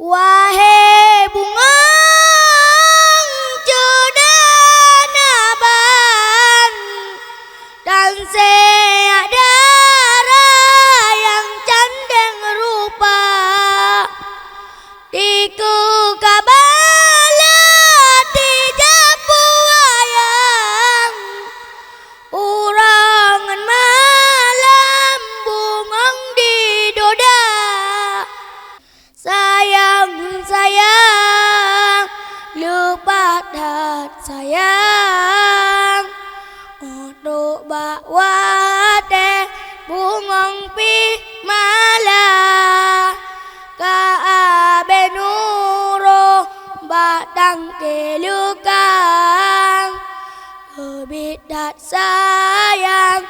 Wahai bunga cedanaban dan seadara yang candeng rupa di kekabala tijapu wayang urangan malam bungang di doda. Sayang, sayang, lupa dat sayang. Untuk bawa bungong pi malah ka abenuro batang kelukang lebih dat sayang.